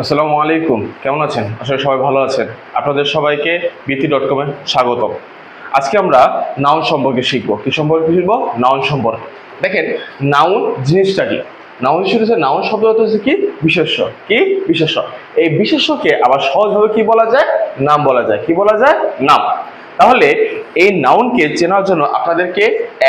আসসালামু আলাইকুম, কেমন আছেন? আসলে সবাই ভালো আছেন। আপনাদের সবাইকে বিথি.com-এ স্বাগতম। আজকে আমরা নাউন সম্পর্কে শিখবো। কি সম্পর্কে শিখবো? নাউন সম্পর্কে। দেখেন, নাউন জিনিসটা কি? নাউন হচ্ছে নাউন শব্দ অর্থ হচ্ছে কি? বিশেষ্য। কি বিশেষ্য? এই বিশেষ্যকে আবার সহজভাবে কি বলা যায়? নাম বলা যায়। কি বলা যায়? নাম। তাহলে এই নাউনকে চেনার জন্য আপনাদেরকে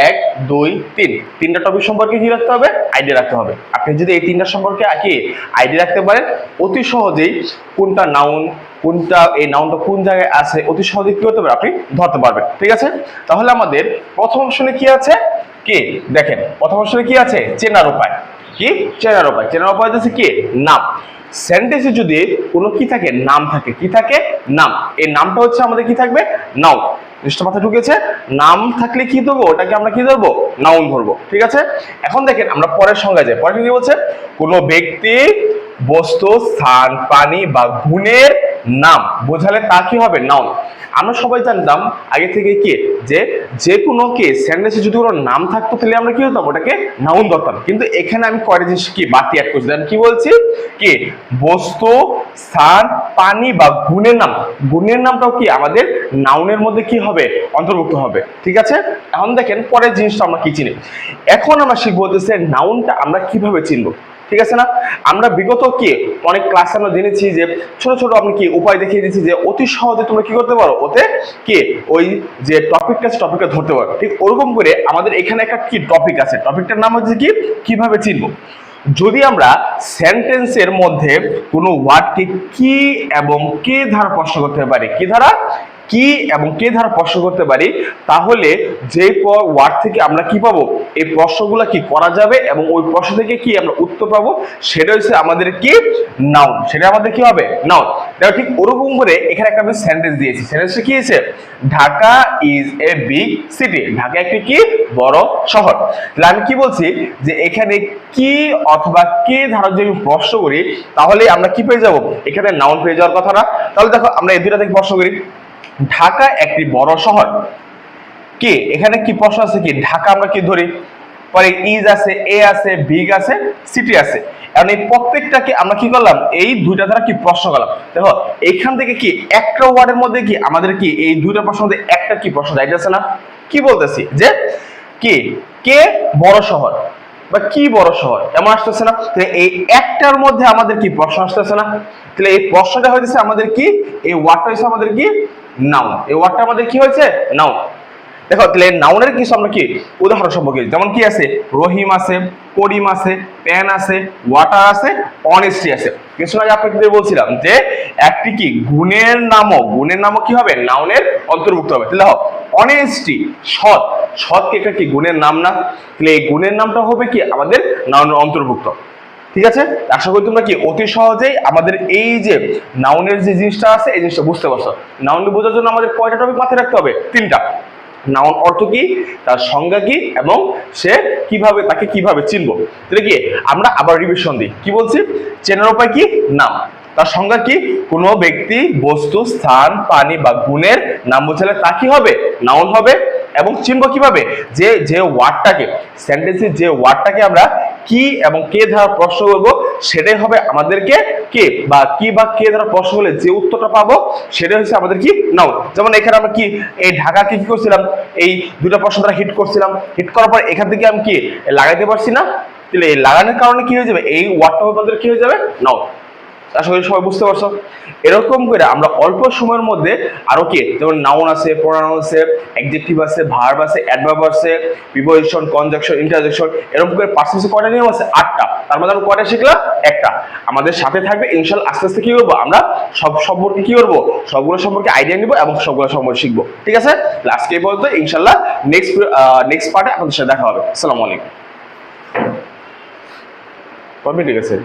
1, 2, 3 তিনটা টপিক সম্পর্কে কি রাখতে হবে? আইডিয়া রাখতে হবে। আপনি যদি এই তিনটা সম্পর্কে কি আইডিয়া রাখতে পারেন, অতি সহজেই কোনটা নাউন, কোনটা এই নাউনটা কোন জায়গায় আছে অতি সহজেই কি হতে পারে আপনি ধরতে পারবেন। ঠিক আছে? তাহলে আমাদের প্রথম অপশনে কি আছে? কি দেখেন, প্রথম অপশনে কি আছে? চেনার উপায়। কি চেনার উপায়? চেনার উপায় হচ্ছে কি? নাম। সেন্টেন্সে যদি কোনো কি থাকে? নাম থাকে। কি থাকে? নাম। এই নামটা হচ্ছে আমাদের কি থাকবে? নাউন। জিনিসটা মাথায় ঢুকেছে? নাম থাকলে কি ধরবো? ওটাকে আমরা কি ধরবো? নাউন ধরবো। ঠিক আছে? এখন দেখেন আমরা পরের সংজ্ঞা যাই। পরে কি বলছে? কোনো ব্যক্তি, বস্তু, স্থান, প্রাণী বা গুণের নাম বোঝালে তা কি হবে? নাউন। আমরা সবাই জানতাম আগে থেকে কি যে কোনো কি সেন্টেন্সে যদি কোনো নাম থাকতো তাহলে আমরা কি হতাম? ওটাকে নাউন ধরতাম। কিন্তু এখানে আমি কয়টা জিনিস কি বাড়তি অ্যাড করছি। কি বলছি? কি বস্তু, স্থান, প্রাণী বা গুণের নাম। গুণের নামটাও কি আমাদের নাউনের মধ্যে কি হবে? অন্তর্ভুক্ত হবে। ঠিক আছে? এখন দেখেন পরের জিনিসটা আমরা কি চিনি। এখন আমরা শিখবো হচ্ছে নাউনটা আমরা কিভাবে চিনবো। ঠিক আছে না? আমরা বিগত কি অনেক ক্লাসে আমরা জেনেছি যে ছোট ছোট আপনি কি উপায় দেখিয়ে দিচ্ছি যে অতি সহজে তোমরা কি করতে পারো, ওতে কি ওই যে টপিকটা ধরতে পারো। ঠিক ওরকম করে আমাদের এখানে একটা কি টপিক আছে, টপিকটার নাম হচ্ছে কি কিভাবে চিনবো। যদি আমরা সেন্টেন্সের মধ্যে কোনো ওয়ার্ডকে কি এবং কে ধারা প্রশ্ন করতে পারি, কি ধারা কি এবং কে ধারা প্রশ্ন করতে পারি, তাহলে যে ওয়ার্ড থেকে আমরা কি পাবো, এই প্রশ্নগুলো কি করা যাবে এবং ওই প্রশ্ন থেকে কি আমরা উত্তর পাবো, সেটা হচ্ছে আমাদের কি নাউন। সেটা আমাদের কি হবে? নাউন। দেখো ঠিক ওরকম করে এখানে একটা আমি সেন্টেন্স দিয়েছি। সেন্টেন্সটা কি আছে? Dhaka is a big city. Dhaka একটি কি বড় শহর। তাহলে আমি কি বলছি যে এখানে কি অথবা কে ধারা যদি প্রশ্ন করি তাহলে আমরা কি পেয়ে যাব? এখানে নাউন পেয়ে যাওয়ার কথা না? তাহলে দেখো আমরা এই দুইটা থেকে প্রশ্ন করি। ঢাকা একটি বড় শহর। কি এখানে কি প্রশ্ন আছে? কি ঢাকা আমরা কি ধরি, পরে ইজ আছে, এ আছে, বিগ আছে, সিটি আছে। এখন এই প্রত্যেকটাকে আমরা কি করলাম? এই দুইটা দ্বারা কি প্রশ্ন করলাম। দেখো এইখান থেকে কি একটা ওয়ার্ডের মধ্যে কি আমাদের কি এই দুইটা প্রশ্নের মধ্যে একটা কি প্রশ্ন যাইতেছে না? কি বলতেছি যে কি কে বড় শহর বা কি বড় শহর এমন আসতেছে না? তাহলে এই একটার মধ্যে আমাদের কি প্রশ্ন আসতেছে না? তাহলে এই প্রশ্নটা হয়েছে আমাদের কি, এই ওয়ার্ডটা হয়েছে আমাদের কি নাউন। এই ওয়ার্ডটা আমাদের কি হয়েছে? নাউন। দেখো তাহলে নাউনের কিছু আমরা কি উদাহরণ সম্পর্কে, যেমন কি আছে? রহিম আছে, করিম আছে, পেন আছে, ওয়াটার আছে, অনেস্টি আছে। কিছু আগে আপনাকে বলছিলাম যে একটি কি গুণের নামও কি হবে? নাউনের অন্তর্ভুক্ত হবে। তাহলে অনেস্টি সৎ, সৎ কি একটা কি গুণের নাম না? তাহলে এই গুণের নামটা হবে কি আমাদের নাউনের অন্তর্ভুক্ত। ঠিক আছে? আশা করি তোমরা কি অতি সহজেই আমাদের এই যে নাউনের যে জিনিসটা আছে এই জিনিসটা বুঝতে পারছো। নাউন বোঝার জন্য আমাদের কয়টা টপিক মাথায় রাখতে হবে? তিনটা। নাউন অর্থ কি, তার সংজ্ঞা কি এবং সে কিভাবে, তাকে কিভাবে চিনবো। তাহলে কি আমরা আবার রিভিশন দিই। কি বলছি? চেনার উপায় কি? নাম। তার সংজ্ঞা কি? কোনো ব্যক্তি, বস্তু, স্থান, প্রাণী বা গুণের নাম বোঝালে তা কি হবে? নাউন হবে। এবং চিনবো কিভাবে? যে যে ওয়ার্ডটাকে সেন্টেন্সের যে ওয়ার্ডটাকে আমরা কি এবং কে দ্বারা প্রশ্ন করবো সেটাই হবে আমাদেরকে কে বা কি বা কে দ্বারা প্রশ্ন করলে যে উত্তরটা পাবো সেটা হচ্ছে আমাদের কি নাউন। যেমন এখানে আমরা কি এই ঢাকাকে কি করছিলাম? এই দুটো প্রশ্ন দ্বারা হিট করছিলাম। হিট করার পর এখান থেকে আমি কি লাগাইতে পারছি না? তাহলে এই লাগানোর কারণে কি হয়ে যাবে? এই ওয়ার্ডটা আমাদের কি হয়ে যাবে? নাউন। আশা করি সবাই বুঝতে পারছো। এরকম করে আমরা অল্প সময়ের মধ্যে আরো কি, যেমন নাউন আছে, প্রোনাউন আছে, অ্যাডজেক্টিভ আছে, ভার্ব আছে, অ্যাডভার্ব আছে, প্রিপোজিশন, কনজাংশন, ইন্টারজেকশন, এরকম করে পার্সেন্টেজ কয়টা নিয়ম আছে? 8টা। তার মধ্যে আমরা কয়টা শিখলাম? একটা। আমাদের সাথে থাকবে ইনশাআল্লাহ। আস্তে আস্তে কি করবো আমরা সব সম্পর্কে কি করবো, সবগুলো সম্পর্কে আইডিয়া নিব এবং সবগুলো সম্পর্কে শিখবো। ঠিক আছে? আজকে এই পর্যন্ত। ইনশাআল্লাহ নেক্সট পার্টে আপনাদের সাথে দেখা হবে। আসসালামু আলাইকুম। ঠিক আছে।